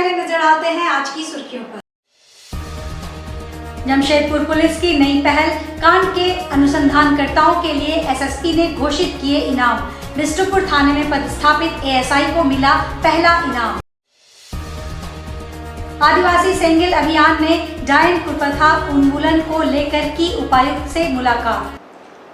पहले नजर डालते हैं आज की सुर्खियों पर। जमशेदपुर पुलिस की नई पहल, कांड के अनुसंधानकर्ताओं के लिए एसएसपी ने घोषित किए इनाम। बिष्टुपुर थाने में पदस्थापित एएसआई को मिला पहला इनाम। आदिवासी सेंगेल अभियान ने डायन कुप्रथा उन्मूलन को लेकर की उपायुक्त से मुलाकात।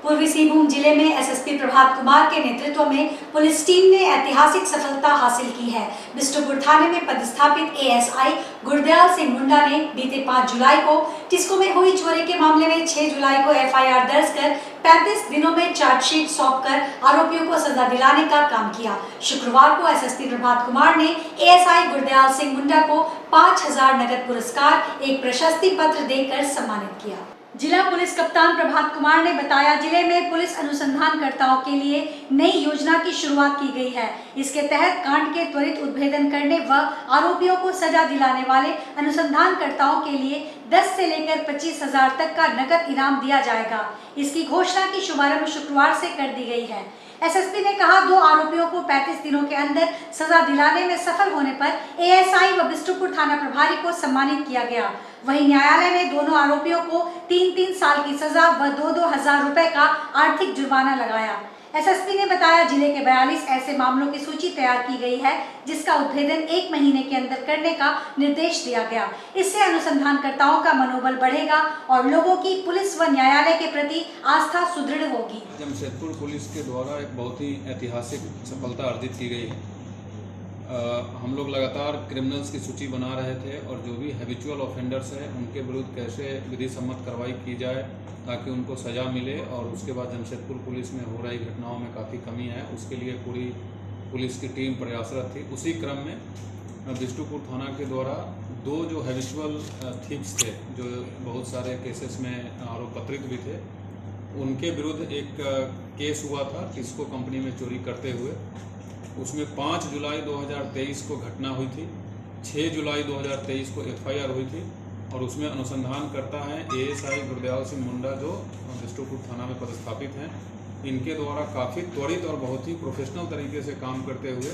पूर्वी सिंहभूम जिले में एसएसपी प्रभात कुमार के नेतृत्व में पुलिस टीम ने ऐतिहासिक सफलता हासिल की है। बिष्टुपुर थाने में पदस्थापित एएसआई गुरदयाल सिंह मुंडा ने बीते 5 जुलाई को टिस्को में हुई चोरी के मामले में 6 जुलाई को एफआईआर दर्ज कर 35 दिनों में चार्जशीट सौंपकर आरोपियों को सजा दिलाने का काम किया। शुक्रवार को एसएसपी प्रभात कुमार ने एएसआई गुरदयाल सिंह मुंडा को 5000 नगद पुरस्कार, एक प्रशस्ति पत्र देकर सम्मानित किया। जिला पुलिस कप्तान प्रभात कुमार ने बताया, जिले में पुलिस अनुसंधानकर्ताओं के लिए नई योजना की शुरुआत की गई है। इसके तहत कांड के त्वरित उद्भेदन करने व आरोपियों को सजा दिलाने वाले अनुसंधानकर्ताओं के लिए 10 से लेकर 25,000 तक का नकद इनाम दिया जाएगा। इसकी घोषणा की शुभारंभ शुक्रवार से कर दी गई है। एसएसपी ने कहा, 2 आरोपियों को 35 दिनों के अंदर सजा दिलाने में सफल होने पर एएसआई व बिष्टुपुर थाना प्रभारी को सम्मानित किया गया। वहीं न्यायालय ने दोनों आरोपियों को 3-3 साल की सजा व 2-2 हजार रुपए का आर्थिक जुर्माना लगाया। एसएसपी ने बताया, जिले के 42 ऐसे मामलों की सूची तैयार की गई है, जिसका उद्भेदन 1 महीने के अंदर करने का निर्देश दिया गया। इससे अनुसंधानकर्ताओं का मनोबल बढ़ेगा और लोगों की पुलिस व न्यायालय के प्रति आस्था सुदृढ़ होगी। जमशेदपुर पुलिस के द्वारा एक बहुत ही ऐतिहासिक सफलता अर्जित की गई है। हम लोग लगातार क्रिमिनल्स की सूची बना रहे थे और जो भी हैबिचुअल ऑफेंडर्स हैं उनके विरुद्ध कैसे विधि सम्मत कार्रवाई की जाए ताकि उनको सज़ा मिले, और उसके बाद जमशेदपुर पुलिस में हो रही घटनाओं में काफ़ी कमी है, उसके लिए पूरी पुलिस की टीम प्रयासरत थी। उसी क्रम में बिष्टुपुर थाना के द्वारा 2 जो हैबिचुअल थीव्स थे, जो बहुत सारे केसेस में आरोप पत्रित भी थे, उनके विरुद्ध एक केस हुआ था टिस्को कंपनी में चोरी करते हुए। उसमें 5 जुलाई 2023 को घटना हुई थी, 6 जुलाई 2023 को एफआईआर हुई थी और उसमें अनुसंधान करता है एएसआई गुरदयाल सिंह मुंडा, जो बिष्टुपुर थाना में पदस्थापित हैं। इनके द्वारा काफ़ी त्वरित और बहुत ही प्रोफेशनल तरीके से काम करते हुए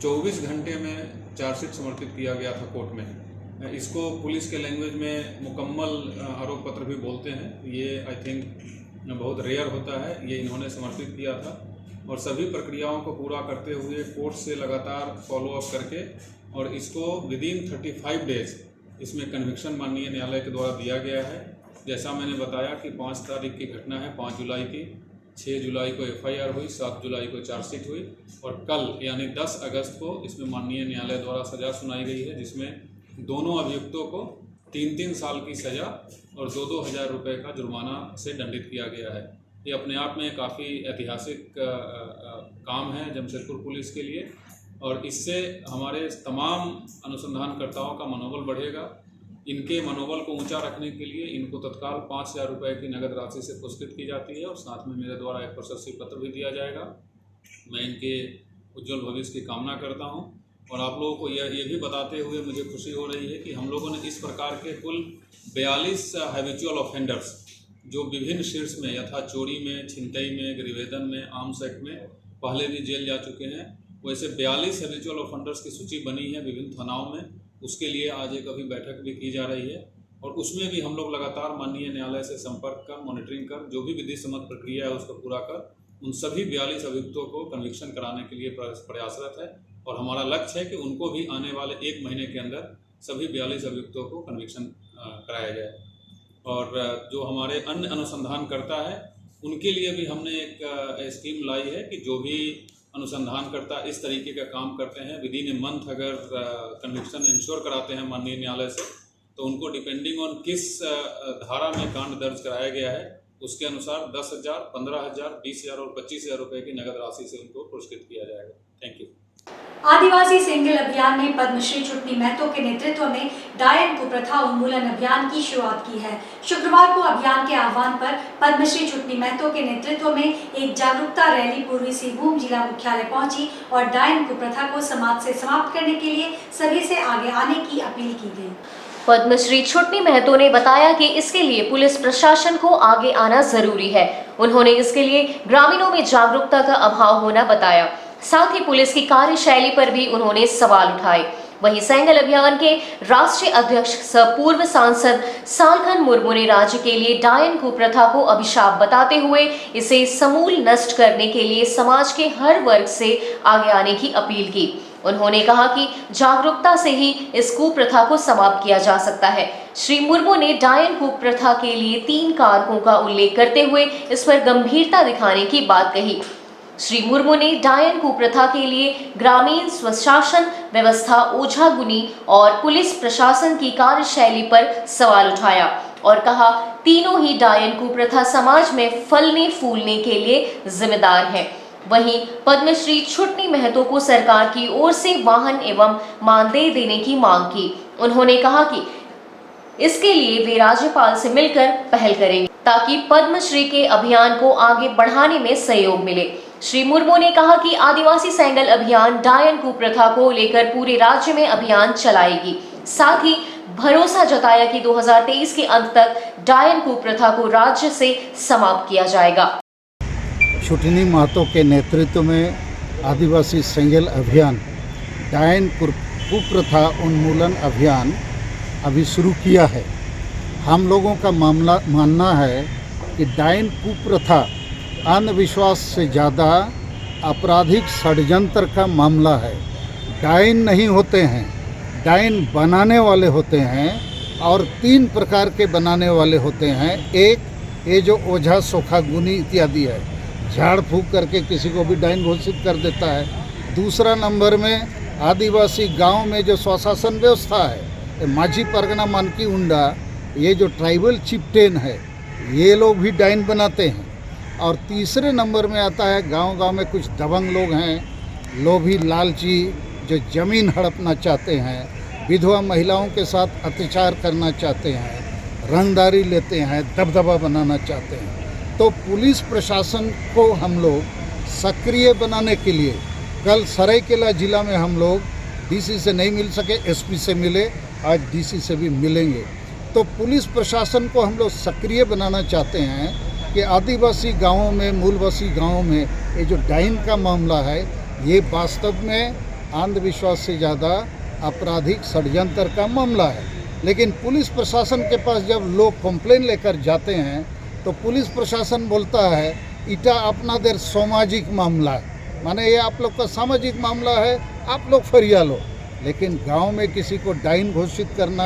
24 घंटे में चार्जशीट समर्पित किया गया था कोर्ट में। इसको पुलिस के लैंग्वेज में मुकम्मल आरोप पत्र भी बोलते हैं। ये आई थिंक बहुत रेयर होता है, ये इन्होंने समर्पित किया था और सभी प्रक्रियाओं को पूरा करते हुए कोर्ट से लगातार फॉलोअप करके और इसको विदिन 35 डेज इसमें कन्विक्शन माननीय न्यायालय के द्वारा दिया गया है। जैसा मैंने बताया कि 5 तारीख की घटना है, 5 जुलाई की, 6 जुलाई को एफआईआर हुई, 7 जुलाई को चार्जशीट हुई और कल यानी 10 अगस्त को इसमें माननीय न्यायालय द्वारा सज़ा सुनाई गई है, जिसमें दोनों अभियुक्तों को 3-3 साल की सज़ा और 2-2 हज़ार रुपये का जुर्माना से दंडित किया गया है। ये अपने आप में काफ़ी ऐतिहासिक काम है जमशेदपुर पुलिस के लिए और इससे हमारे तमाम अनुसंधानकर्ताओं का मनोबल बढ़ेगा। इनके मनोबल को ऊंचा रखने के लिए इनको तत्काल 5000 रुपये की नगद राशि से पुरस्कृत की जाती है और साथ में मेरे द्वारा एक प्रशस्ति पत्र भी दिया जाएगा। मैं इनके उज्जवल भविष्य की कामना करता हूं और आप लोगों को ये भी बताते हुए मुझे खुशी हो रही है कि हम लोगों ने इस प्रकार के कुल 42 हैबिचुअल ऑफेंडर्स जो विभिन्न शीर्ष में यथा चोरी में, छिनतई में, गृहवेदन में, आर्म्स एक्ट में पहले भी जेल जा चुके हैं, वैसे 42 हैबिचुअल ऑफेंडर्स की सूची बनी है विभिन्न थानाओं में। उसके लिए आज एक अभी बैठक भी की जा रही है और उसमें भी हम लोग लगातार माननीय न्यायालय से संपर्क कर, मॉनिटरिंग कर, जो भी विधि सम्मत प्रक्रिया है उसको पूरा कर उन सभी 42 अभियुक्तों को कन्विक्शन कराने के लिए प्रयासरत है और हमारा लक्ष्य है कि उनको भी आने वाले 1 महीने के अंदर सभी 42 अभियुक्तों को कन्विक्शन कराया जाए। और जो हमारे अन्य अनुसंधानकर्ता है उनके लिए भी हमने एक स्कीम लाई है कि जो भी अनुसंधानकर्ता इस तरीके का काम करते हैं विदिन ए मंथ अगर कन्विक्शन इंश्योर कराते हैं माननीय न्यायालय से, तो उनको डिपेंडिंग ऑन किस धारा में कांड दर्ज कराया गया है उसके अनुसार 10,000, 15,000, 20,000 और 25,000 रुपये की नगद राशि से उनको पुरस्कृत किया जाएगा। Thank you. आदिवासी सेंगेल अभियान ने पद्मश्री छुटनी महतो के नेतृत्व में डायन कुप्रथा उन्मूलन अभियान की शुरुआत की है। शुक्रवार को अभियान के आह्वान पर पद्मश्री छुटनी महतो के नेतृत्व में एक जागरूकता रैली पूर्वी सिंहभूम जिला मुख्यालय पहुंची और डायन कुप्रथा को समाज से समाप्त करने के लिए सभी से आगे आने की अपील की गई। पद्मश्री छुटनी महतो ने बताया कि इसके लिए पुलिस प्रशासन को आगे आना जरूरी है। उन्होंने इसके लिए ग्रामीणों में जागरूकता का अभाव होना बताया। साथ ही पुलिस की कार्यशैली पर भी उन्होंने सवाल उठाए। वहीं सेंगल अभियान के राष्ट्रीय अध्यक्ष सह पूर्व सांसद सालखन मुर्मू ने राज्य के लिए डायन कुप्रथा को अभिशाप बताते हुए इसे समूल नष्ट करने के लिए समाज के हर वर्ग से आगे आने की अपील की। उन्होंने कहा कि जागरूकता से ही इस कुप्रथा को समाप्त किया जा सकता है। श्री मुर्मू ने डायन कुप्रथा के लिए 3 कारकों का उल्लेख करते हुए इस पर गंभीरता दिखाने की बात कही। श्री मुर्मू ने डायन कुप्रथा के लिए ग्रामीण स्वशासन व्यवस्था, ओझागुनी और पुलिस प्रशासन की कार्यशैली पर सवाल उठाया और कहा तीनों ही डायन कुप्रथा समाज में फलने फूलने के लिए जिम्मेदार हैं। वहीं पद्मश्री छुटनी महतो को सरकार की ओर से वाहन एवं मानदेय देने की मांग की। उन्होंने कहा कि इसके लिए वे राज्यपाल से मिलकर पहल करेंगे ताकि पद्मश्री के अभियान को आगे बढ़ाने में सहयोग मिले। श्री मुर्मू ने कहा कि आदिवासी सेंगल अभियान डायन कुप्रथा को लेकर पूरे राज्य में अभियान चलाएगी। साथ ही भरोसा जताया कि 2023 के अंत तक डायन कुप्रथा को राज्य से समाप्त किया जाएगा। छुटनी महतो के नेतृत्व में आदिवासी सेंगल अभियान डायन कुप्रथा उन्मूलन अभियान अभी शुरू किया है। हम लोगों का मानना है कि डायन कुप्रथा अंधविश्वास से ज़्यादा आपराधिक षड्यंत्र का मामला है। डायन नहीं होते हैं, डायन बनाने वाले होते हैं और 3 प्रकार के बनाने वाले होते हैं। एक, ये जो ओझा सोखा गुनी इत्यादि है, झाड़ फूक करके किसी को भी डायन घोषित कर देता है। दूसरा नंबर में आदिवासी गांव में जो स्वशासन व्यवस्था है, माझी परगना मानकी उंडा, ये जो ट्राइबल चिपटेन है, ये लोग भी डायन बनाते हैं। और तीसरे नंबर में आता है गांव-गांव में कुछ दबंग लोग हैं, लोभी लालची, जो ज़मीन हड़पना चाहते हैं, विधवा महिलाओं के साथ अत्याचार करना चाहते हैं, रंगदारी लेते हैं, दबदबा बनाना चाहते हैं। तो पुलिस प्रशासन को हम लोग सक्रिय बनाने के लिए कल सरायकेला ज़िला में हम लोग डीसी से नहीं मिल सके, एसपी से मिले, आज डीसी से भी मिलेंगे। तो पुलिस प्रशासन को हम लोग सक्रिय बनाना चाहते हैं कि आदिवासी गांवों में, मूलवासी गांवों में ये जो डायन का मामला है, ये वास्तव में अंधविश्वास से ज़्यादा आपराधिक षड्यंत्र का मामला है। लेकिन पुलिस प्रशासन के पास जब लोग कंप्लेन लेकर जाते हैं तो पुलिस प्रशासन बोलता है इटा अपना देर सामाजिक मामला है, माने ये आप लोग का सामाजिक मामला है, आप लोग फरिया लो। लेकिन गांव में किसी को डायन घोषित करना,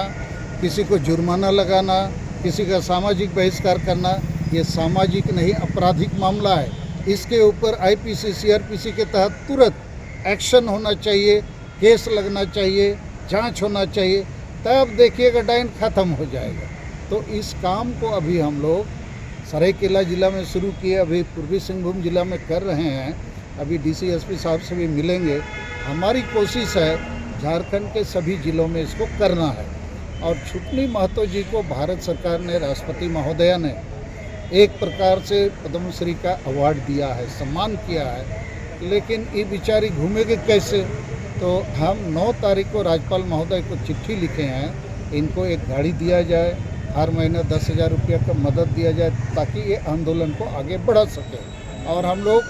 किसी को जुर्माना लगाना, किसी का सामाजिक बहिष्कार करना, ये सामाजिक नहीं आपराधिक मामला है। इसके ऊपर आईपीसी सीआरपीसी के तहत तुरंत एक्शन होना चाहिए, केस लगना चाहिए, जांच होना चाहिए, तब देखिएगा डायन ख़त्म हो जाएगा। तो इस काम को अभी हम लोग सरायकेला ज़िला में शुरू किए, अभी पूर्वी सिंहभूम ज़िला में कर रहे हैं, अभी डीसी एसपी साहब से भी मिलेंगे। हमारी कोशिश है झारखंड के सभी ज़िलों में इसको करना है। और छुटनी महतो जी को भारत सरकार ने, राष्ट्रपति महोदया ने एक प्रकार से पद्मश्री का अवार्ड दिया है, सम्मान किया है। लेकिन ये बेचारी घूमेगी कैसे? तो हम 9 तारीख को राज्यपाल महोदय को चिट्ठी लिखे हैं, इनको एक गाड़ी दिया जाए, हर महीने 10,000 रुपया का मदद दिया जाए ताकि ये आंदोलन को आगे बढ़ा सके। और हम लोग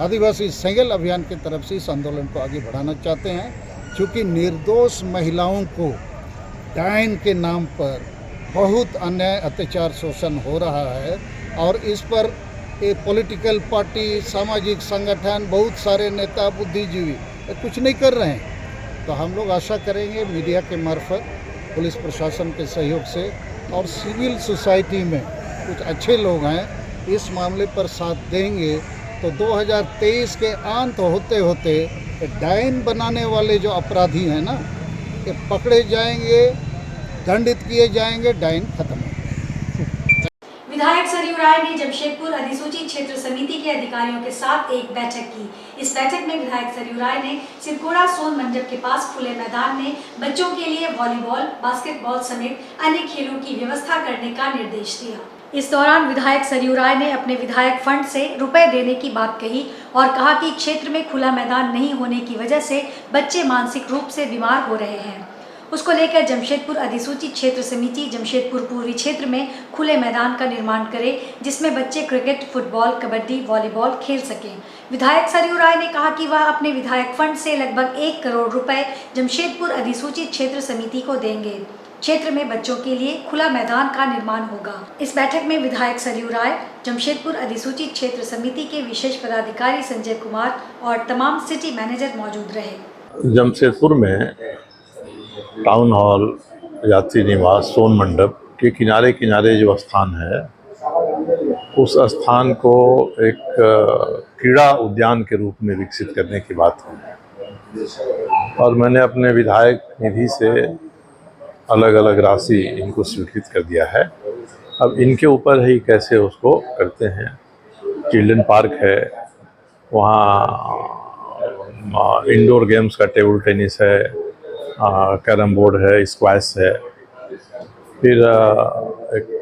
आदिवासी सेंगल अभियान की तरफ से इस आंदोलन को आगे बढ़ाना चाहते हैं, क्योंकि निर्दोष महिलाओं को डायन के नाम पर बहुत अन्याय, अत्याचार, शोषण हो रहा है। और इस पर ये पॉलिटिकल पार्टी, सामाजिक संगठन, बहुत सारे नेता, बुद्धिजीवी कुछ नहीं कर रहे हैं। तो हम लोग आशा करेंगे मीडिया के मार्फत, पुलिस प्रशासन के सहयोग से और सिविल सोसाइटी में कुछ अच्छे लोग हैं, इस मामले पर साथ देंगे तो 2023 के अंत होते होते डायन बनाने वाले जो अपराधी हैं ना, ये पकड़े जाएंगे, दंडित किए जाएंगे, डायन खत्म। विधायक सरयू राय ने जमशेदपुर अधिसूचित क्षेत्र समिति के अधिकारियों के साथ एक बैठक की। इस बैठक में विधायक सरयू राय ने सिरकोड़ा सोन मंडप के पास खुले मैदान में बच्चों के लिए वॉलीबॉल, बास्केटबॉल समेत अन्य खेलों की व्यवस्था करने का निर्देश दिया। इस दौरान विधायक सरयू राय ने अपने विधायक फंड से रुपए देने की बात कही और कहा कि क्षेत्र में खुला मैदान नहीं होने की वजह से बच्चे मानसिक रूप से बीमार हो रहे हैं। उसको लेकर जमशेदपुर अधिसूचित क्षेत्र समिति जमशेदपुर पूर्वी क्षेत्र में खुले मैदान का निर्माण करे, जिसमें बच्चे क्रिकेट, फुटबॉल, कबड्डी, वॉलीबॉल खेल सकें। विधायक सरयू राय ने कहा कि वह अपने विधायक फंड से लगभग 1 करोड़ रुपए जमशेदपुर अधिसूचित क्षेत्र समिति को देंगे। क्षेत्र में बच्चों के लिए खुला मैदान का निर्माण होगा। इस बैठक में विधायक सरयू राय, जमशेदपुर अधिसूचित क्षेत्र समिति के विशेष पदाधिकारी संजय कुमार और तमाम सिटी मैनेजर मौजूद रहे। जमशेदपुर में टाउन हॉल, यात्री निवास, सोन मंडप के किनारे किनारे जो स्थान है, उस स्थान को एक क्रीड़ा उद्यान के रूप में विकसित करने की बात हुई और मैंने अपने विधायक निधि से अलग अलग राशि इनको स्वीकृत कर दिया है। अब इनके ऊपर ही कैसे उसको करते हैं। चिल्ड्रन पार्क है, वहाँ इंडोर गेम्स का टेबल टेनिस है, कैरम बोर्ड है, स्क्वैश है। फिर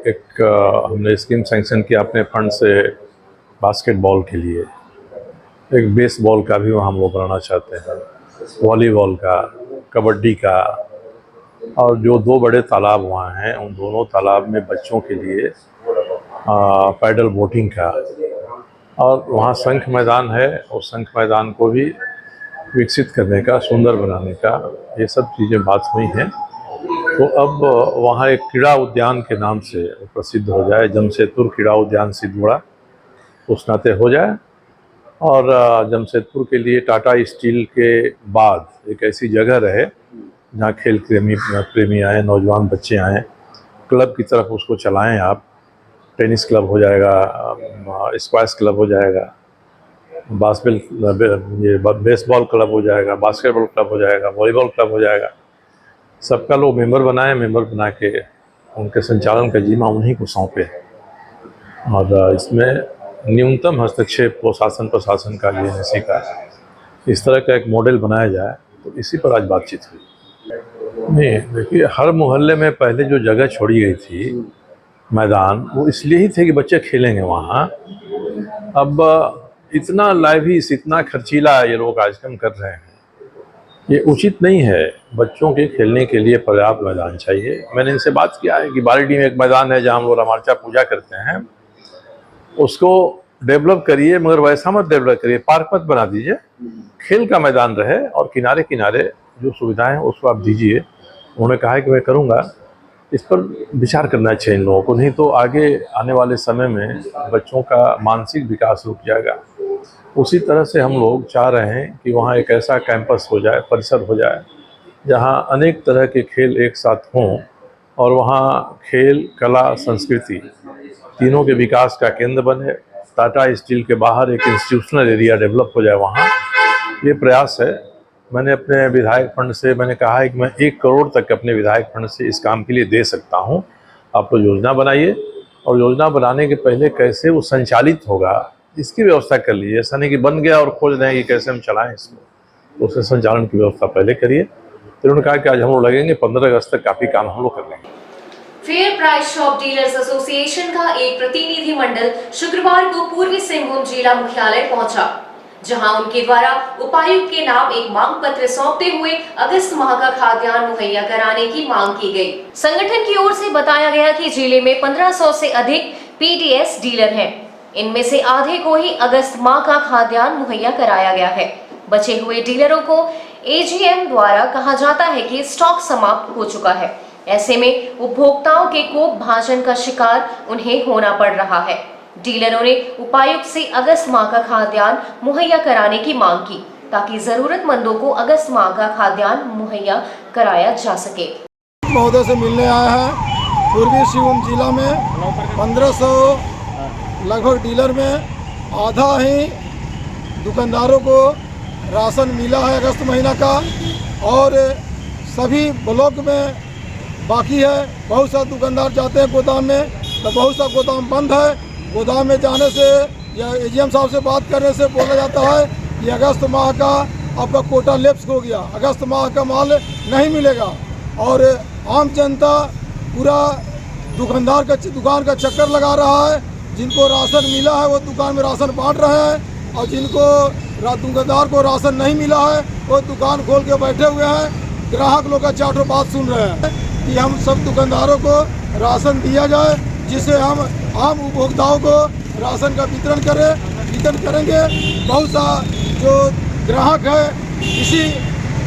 एक हमने स्कीम सैंक्शन किया अपने फंड से बास्केटबॉल के लिए। एक बेसबॉल का भी वहाँ हम लोग बनाना चाहते हैं, वॉलीबॉल का, कबड्डी का। और जो 2 बड़े तालाब वहाँ हैं, उन दोनों तालाब में बच्चों के लिए पैडल बोटिंग का, और वहाँ शंख मैदान है, और शंख मैदान को भी विकसित करने का, सुंदर बनाने का, ये सब चीज़ें बात हुई हैं। तो अब वहाँ एक क्रीड़ा उद्यान के नाम से प्रसिद्ध हो जाए, जमशेदपुर क्रीड़ा उद्यान सिद्धोड़ा, उस नाते हो जाए। और जमशेदपुर के लिए टाटा स्टील के बाद एक ऐसी जगह रहे जहाँ खेल प्रेमी आए, नौजवान बच्चे आएँ, क्लब की तरफ उसको चलाएं आप। टेनिस क्लब हो जाएगा, स्क्वैश क्लब हो जाएगा, बेसबॉल क्लब हो जाएगा, बास्केटबॉल क्लब हो जाएगा, वॉलीबॉल क्लब हो जाएगा। सबका लोग मेंबर बनाएं, मेंबर बना के उनके संचालन का जिम्मा उन्हीं को सौंपे। और इसमें न्यूनतम हस्तक्षेप को शासन प्रशासन का, जेएनएससी का, इस तरह का एक मॉडल बनाया जाए। तो इसी पर आज बातचीत हुई। नहीं, देखिए, हर मोहल्ले में पहले जो जगह छोड़ी गई थी मैदान, वो इसलिए ही थे कि बच्चे खेलेंगे वहाँ। अब इतना लाइविस, इतना खर्चीला ये लोग कार्यक्रम कर रहे हैं, ये उचित नहीं है। बच्चों के खेलने के लिए पर्याप्त मैदान चाहिए। मैंने इनसे बात किया है कि बारीडी में एक मैदान है जहाँ हम लोग रामार्चा पूजा करते हैं, उसको डेवलप करिए, मगर वैसा मत डेवलप करिए, पार्क मत बना दीजिए, खेल का मैदान रहे और किनारे किनारे जो सुविधाएं उसको आप दीजिए। उन्होंने कहा है कि मैं करूँगा, इस पर विचार करना चाहिए इन लोगों को, नहीं तो आगे आने वाले समय में बच्चों का मानसिक विकास रुक जाएगा। उसी तरह से हम लोग चाह रहे हैं कि वहाँ एक ऐसा कैंपस हो जाए, परिसर हो जाए, जहाँ अनेक तरह के खेल एक साथ हों और वहाँ खेल, कला, संस्कृति तीनों के विकास का केंद्र बने। टाटा स्टील के बाहर एक इंस्टीट्यूशनल एरिया डेवलप हो जाए वहाँ, ये प्रयास है। मैंने अपने विधायक फंड से मैंने कहा है कि मैं 1 करोड़ तक अपने विधायक फंड से इस काम के लिए दे सकता हूँ। आप लोग योजना बनाइए और योजना बनाने के पहले कैसे वो संचालित होगा इसकी व्यवस्था कर लीजिए। ऐसा नहीं कि बन गया और खोज रहे हैं कि कैसे हम चलाएं इसको, तो उसके संचालन की व्यवस्था पहले करिए। फिर उन्होंने कहा कि आज हम लोग लगेंगे, 15 अगस्त तक काफ़ी काम हम लोग कर लेंगे। Fair price shop dealers association का एक प्रतिनिधि मंडल शुक्रवार को पूर्वी सिंहभूम जिला मुख्यालय पहुंचा, जहां उनके द्वारा उपायुक्त के नाम एक मांग पत्र सौंपते हुए अगस्त माह का खाद्यान्न मुहैया कराने की मांग की गई। संगठन की ओर से बताया गया कि जिले में 1500 से अधिक पीडीएस डीलर हैं। इनमें से आधे को ही अगस्त माह का खाद्यान्न मुहैया कराया गया है। बचे हुए डीलरों को एजीएम द्वारा कहा जाता है कि स्टॉक समाप्त हो चुका है। ऐसे में उपभोक्ताओं के कोप भाजन का शिकार उन्हें होना पड़ रहा है। डीलरों ने उपायुक्त से अगस्त माह का खाद्यान्न मुहैया कराने की मांग की, ताकि जरूरतमंदों को अगस्त माह का खाद्यान्न मुहैया कराया जा सके। महोदय से मिलने आया है। पूर्वी सिंहभूम जिला में 1500 लगभग डीलर में आधा ही दुकानदारों को राशन मिला है अगस्त महीना का, और सभी ब्लॉक में बाकी है। बहुत सा दुकानदार जाते हैं गोदाम में, तो बहुत सा गोदाम बंद है। गोदाम में जाने से या एजीएम साहब से बात करने से बोला जाता है कि अगस्त माह का आपका कोटा लैप्स हो गया, अगस्त माह का माल नहीं मिलेगा। और आम जनता पूरा दुकान का चक्कर लगा रहा है। जिनको राशन मिला है वो दुकान में राशन बांट रहे हैं, और जिनको दुकानदार को राशन नहीं मिला है वो दुकान खोल के बैठे हुए हैं। ग्राहक लोग का चारों बात सुन रहे हैं कि हम सब दुकानदारों को राशन दिया जाए, जिससे हम आम उपभोक्ताओं को राशन का वितरण करेंगे। बहुत सा जो ग्राहक है इसी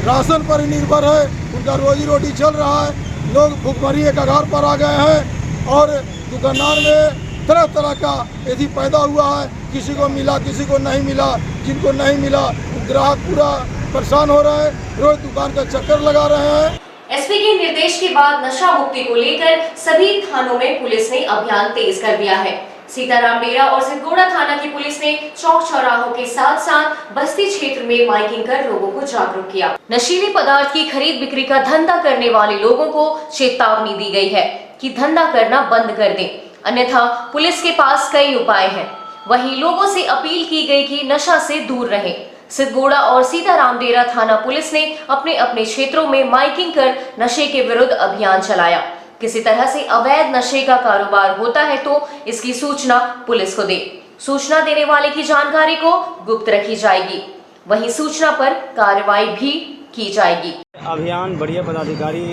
राशन पर ही निर्भर है, उनका रोजी रोटी चल रहा है। लोग भुखमरी के कगार पर आ गए हैं और दुकानदार में तरह तरह का यदि पैदा हुआ है, किसी को मिला किसी को नहीं मिला, जिनको नहीं मिला ग्राहक पूरा परेशान हो रहा है, रोज दुकान का चक्कर लगा रहे हैं। एसपी के निर्देश के बाद नशा मुक्ति को लेकर सभी थानों में पुलिस ने अभियान तेज कर दिया है। सीताराम डेरा और सिद्धगोड़ा थाना की पुलिस ने चौक चौराहों के साथ साथ बस्ती क्षेत्र में माइकिंग कर लोगों को जागरूक किया। नशीले पदार्थ की खरीद बिक्री का धंधा करने वाले लोगों को चेतावनी दी गई है कि धंधा करना बंद कर दें, अन्यथा पुलिस के पास कई उपाय हैं। वहीं लोगों से अपील की गई कि नशा से दूर रहें। सिद्धगोड़ा और सीताराम डेरा थाना पुलिस ने अपने अपने क्षेत्रों में माइकिंग कर नशे के विरुद्ध अभियान चलाया। किसी तरह से अवैध नशे का कारोबार होता है तो इसकी सूचना पुलिस को दे। सूचना देने वाले की जानकारी को गुप्त रखी जाएगी, वहीं सूचना पर कार्रवाई भी की जाएगी। अभियान बढ़िया पदाधिकारी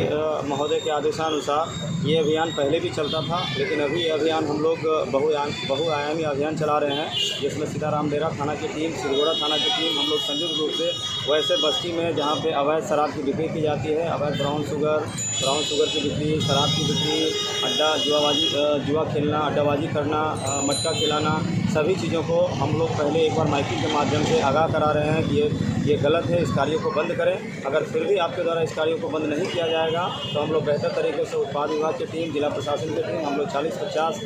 महोदय के आदेशानुसार ये अभियान पहले भी चलता था, लेकिन अभी ये अभियान हम लोग बहुआयामी अभियान चला रहे हैं, जिसमें सीताराम डेरा थाना की टीम, सिद्धगोड़ा थाना की टीम, हम लोग संयुक्त रूप से वैसे बस्ती में जहाँ पे अवैध शराब की बिक्री की जाती है, अवैध ब्राउन शुगर की बिक्री, शराब की बिक्री, जुआ खेलना, अड्डाबाजी करना, मटका खिलाना, सभी चीज़ों को हम लोग पहले एक बार माइकिंग के माध्यम से आगाह करा रहे हैं कि ये गलत है, इस कार्यों को बंद करें। अगर फिर भी आपके द्वारा इस कार्यों को बंद नहीं किया जाएगा तो हम लोग बेहतर तरीके से उत्पाद विभाग की टीम, जिला प्रशासन की टीम, हम लोग 40-50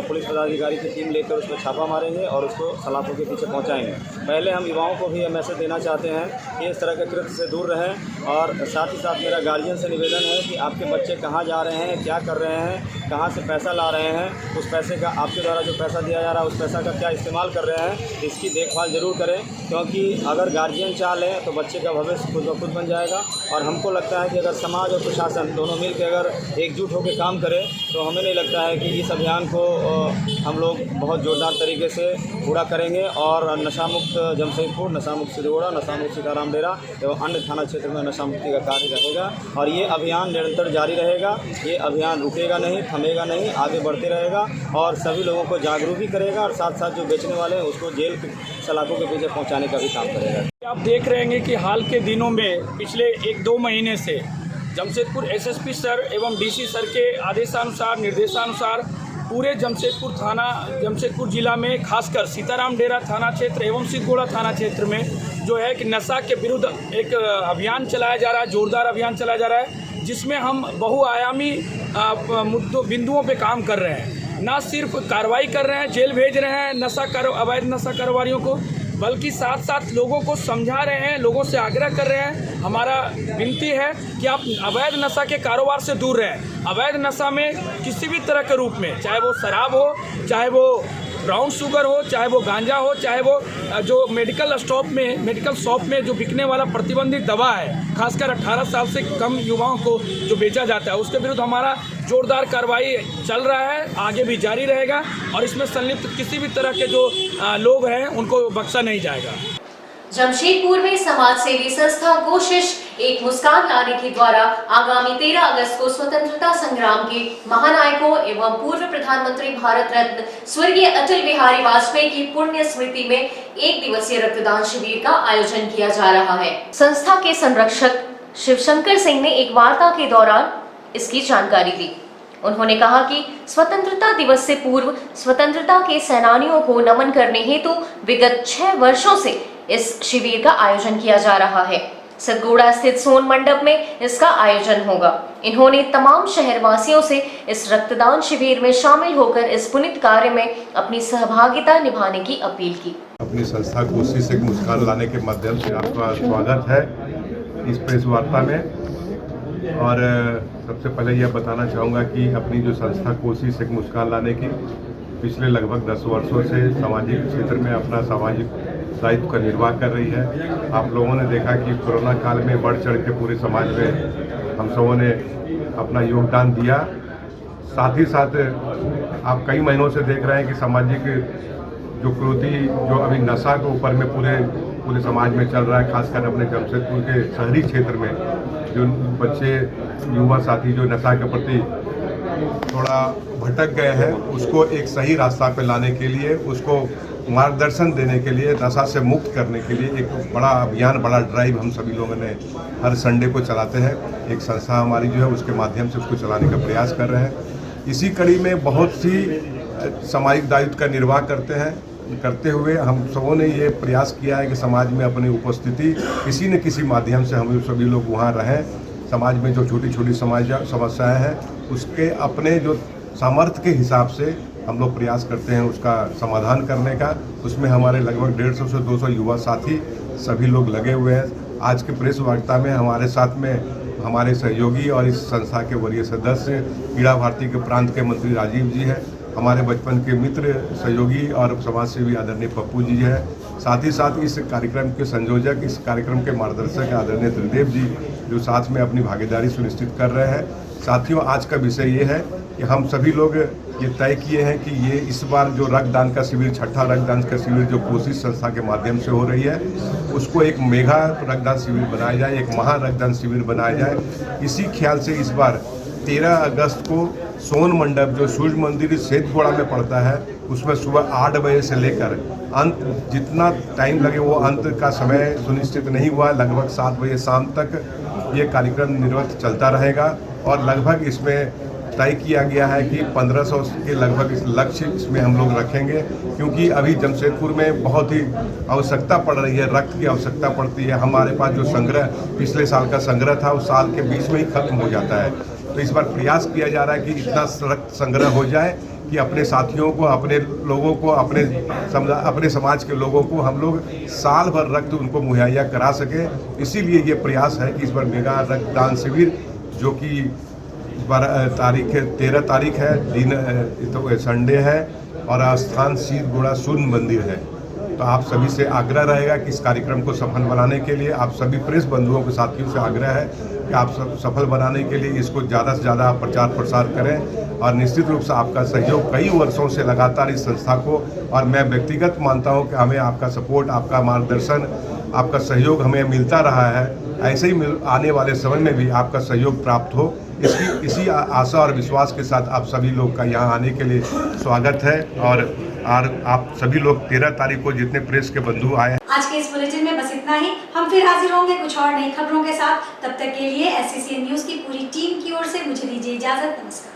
पुलिस पदाधिकारी की टीम लेकर उसमें छापा मारेंगे और उसको सलाखों के पीछे पहुंचाएंगे। पहले हम युवाओं को भी ये मैसेज देना चाहते हैं कि इस तरह के कृत्य से दूर रहें, और साथ ही साथ मेरा गार्जियन से निवेदन है कि आपके बच्चे कहाँ जा रहे हैं, क्या कर रहे हैं, कहाँ से पैसा ला रहे हैं, उस पैसे का आपके द्वारा जो पैसा दिया जा रहा है उस पैसा का क्या इस्तेमाल कर रहे हैं, इसकी देखभाल ज़रूर करें। क्योंकि अगर गार्जियन चाह लें तो बच्चे का भविष्य खुद ब खुद बन जाएगा। और हमको लगता है कि अगर समाज और प्रशासन दोनों मिल के अगर एकजुट होकर काम करें तो हमें नहीं लगता है कि इस अभियान को हम लोग बहुत जोरदार तरीके से पूरा करेंगे और नशा मुक्त जमशेदपुर, नशा मुक्त सिद्धगोड़ा, नशा मुक्त सीताराम डेरा एवं अन्य थाना क्षेत्र में नशा मुक्ति का कार्य रहेगा। और ये अभियान निरंतर जारी रहेगा, ये अभियान रुकेगा नहीं, थमेगा नहीं, आगे बढ़ते रहेगा और सभी लोगों को जागरूक भी करेगा और साथ साथ जो बेचने वाले हैं उसको जेल की सलाखों के पीछे पहुँचाने का भी काम करेगा। आप देख रहे हैं कि हाल के दिनों में पिछले 1-2 महीने से जमशेदपुर एसएसपी सर एवं डीसी सर के आदेशानुसार, निर्देशानुसार पूरे जमशेदपुर जिला में खासकर सीताराम डेरा थाना क्षेत्र एवं सिद्धगोड़ा थाना क्षेत्र में जो है कि नशा के विरुद्ध एक अभियान चलाया जा रहा है, जोरदार अभियान चलाया जा रहा है, जिसमें हम बहुआयामी बिंदुओं पे काम कर रहे हैं। ना सिर्फ कार्रवाई कर रहे हैं, जेल भेज रहे हैं अवैध नशा कारोबारियों को, बल्कि साथ साथ लोगों को समझा रहे हैं, लोगों से आग्रह कर रहे हैं। हमारा विनती है कि आप अवैध नशा के कारोबार से दूर रहें। अवैध नशा में किसी भी तरह के रूप में, चाहे वो शराब हो, चाहे वो ब्राउन शुगर हो, चाहे वो गांजा हो, चाहे वो जो मेडिकल शॉप में जो बिकने वाला प्रतिबंधित दवा है, खासकर 18 साल से कम युवाओं को जो बेचा जाता है, उसके विरुद्ध हमारा जोरदार कार्रवाई चल रहा है, आगे भी जारी रहेगा और इसमें संलिप्त किसी भी तरह के जो लोग हैं उनको बख्शा नहीं जाएगा। जमशेदपुर में समाज सेवी संस्था कोशिश एक मुस्कान लाने के द्वारा आगामी 13 अगस्त को स्वतंत्रता संग्राम के महानायकों एवं पूर्व प्रधानमंत्री भारत रत्न स्वर्गीय अटल बिहारी वाजपेयी की पुण्य स्मृति में 1 दिवसीय रक्तदान शिविर का आयोजन किया जा रहा है। संस्था के संरक्षक शिवशंकर सिंह ने एक वार्ता के दौरान इसकी जानकारी दी। उन्होंने कहा कि स्वतंत्रता दिवस से पूर्व स्वतंत्रता के सेनानियों को नमन करने हेतु विगत 6 वर्षों से इस शिविर का आयोजन किया जा रहा है। सिद्धगोड़ा स्थित सोन मंडप में इसका आयोजन होगा। इन्होंने तमाम शहरवासियों से इस रक्तदान शिविर में शामिल होकर इस पुनीत कार्य में अपनी सहभागिता निभाने की अपील की। अपनी संस्था कोशिश एक मुस्कान लाने के माध्यम से आपका स्वागत है इस प्रेस वार्ता में। और सबसे पहले यह बताना चाहूँगा कि अपनी जो संस्था कोशिश एक मुस्कान लाने की पिछले लगभग 10 वर्षों से सामाजिक क्षेत्र में अपना सामाजिक दायित्व का निर्वाह कर रही है। आप लोगों ने देखा कि कोरोना काल में बढ़ चढ़ के पूरे समाज में हम सबों ने अपना योगदान दिया। साथ ही साथ आप कई महीनों से देख रहे हैं कि सामाजिक जो क्रोधी जो अभी नशा के ऊपर में पूरे समाज में चल रहा है, खासकर अपने जमशेदपुर के शहरी क्षेत्र में जो बच्चे युवा साथी जो नशा के प्रति थोड़ा भटक गए हैं उसको एक सही रास्ता पे लाने के लिए, उसको मार्गदर्शन देने के लिए, नशा से मुक्त करने के लिए एक बड़ा अभियान, बड़ा ड्राइव हम सभी लोगों ने हर संडे को चलाते हैं। एक संस्था हमारी जो है उसके माध्यम से उसको चलाने का प्रयास कर रहे हैं। इसी कड़ी में बहुत सी सामाजिक दायित्व का निर्वाह करते हुए हम सबों ने ये प्रयास किया है कि समाज में अपनी उपस्थिति किसी न किसी माध्यम से हम सभी लोग वहाँ रहें। समाज में जो छोटी छोटी समस्याएं हैं उसके अपने जो सामर्थ्य के हिसाब से हम लोग प्रयास करते हैं उसका समाधान करने का। उसमें हमारे लगभग 150 से 200 युवा साथी सभी लोग लगे हुए हैं। आज के प्रेस वार्ता में हमारे साथ में हमारे सहयोगी और इस संस्था के वरीय सदस्य क्रीड़ा भारती के प्रांत के मंत्री राजीव जी हैं, हमारे बचपन के मित्र सहयोगी और समाज सेवी आदरणीय पप्पू जी है, साथ ही साथ इस कार्यक्रम के संयोजक, इस कार्यक्रम के मार्गदर्शक आदरणीय त्रिदेव जी जो साथ में अपनी भागीदारी सुनिश्चित कर रहे हैं। साथियों, आज का विषय ये है कि हम सभी लोग ये तय किए हैं कि ये इस बार जो रक्तदान का शिविर, छठा रक्तदान का शिविर जो कोशिश संस्था के माध्यम से हो रही है उसको एक मेगा रक्तदान शिविर बनाया जाए, एक महा रक्तदान शिविर बनाया जाए। इसी ख्याल से इस बार 13 अगस्त को सोन मंडप जो सूर्य मंदिर सेतगोड़ा में पड़ता है उसमें सुबह 8 बजे से लेकर अंत जितना टाइम लगे वो अंत का समय सुनिश्चित नहीं हुआ, लगभग 7 बजे शाम तक ये कार्यक्रम निरवत चलता रहेगा और लगभग इसमें तय किया गया है कि 1500 के लगभग इस लक्ष्य इसमें हम लोग रखेंगे, क्योंकि अभी जमशेदपुर में बहुत ही आवश्यकता पड़ रही है, रक्त की आवश्यकता पड़ती है। हमारे पास जो संग्रह पिछले साल का संग्रह था उस साल के बीच में ही खत्म हो जाता है, तो इस बार प्रयास किया जा रहा है कि इतना रक्त संग्रह हो जाए कि अपने साथियों को, अपने लोगों को, अपने समाज के लोगों को हम लोग साल भर रक्त उनको मुहैया करा सके। इसीलिए ये प्रयास है कि इस बार मेगा रक्तदान शिविर जो कि 13 तारीख है, दिन तो संडे है और स्थान सीतगोड़ा सूर्य मंदिर है। तो आप सभी से आग्रह रहेगा कि इस कार्यक्रम को सफल बनाने के लिए आप सभी प्रेस बंधुओं के साथियों से आग्रह है कि आप सब सफल बनाने के लिए इसको ज़्यादा से ज़्यादा प्रचार प्रसार करें और निश्चित रूप से आपका सहयोग कई वर्षों से लगातार इस संस्था को, और मैं व्यक्तिगत मानता हूं कि हमें आपका सपोर्ट, आपका मार्गदर्शन, आपका सहयोग हमें मिलता रहा है। ऐसे ही आने वाले समय में भी आपका सहयोग प्राप्त हो, इसी आशा और विश्वास के साथ आप सभी लोग का यहाँ आने के लिए स्वागत है। और आप सभी लोग 13 तारीख को जितने प्रेस के बंधु आए हैं। आज के इस बुलेटिन में बस इतना ही। हम फिर हाजिर होंगे कुछ और नई खबरों के साथ। तब तक के लिए SCCN न्यूज़ की पूरी टीम की ओर से मुझे दीजिए इजाजत। नमस्कार।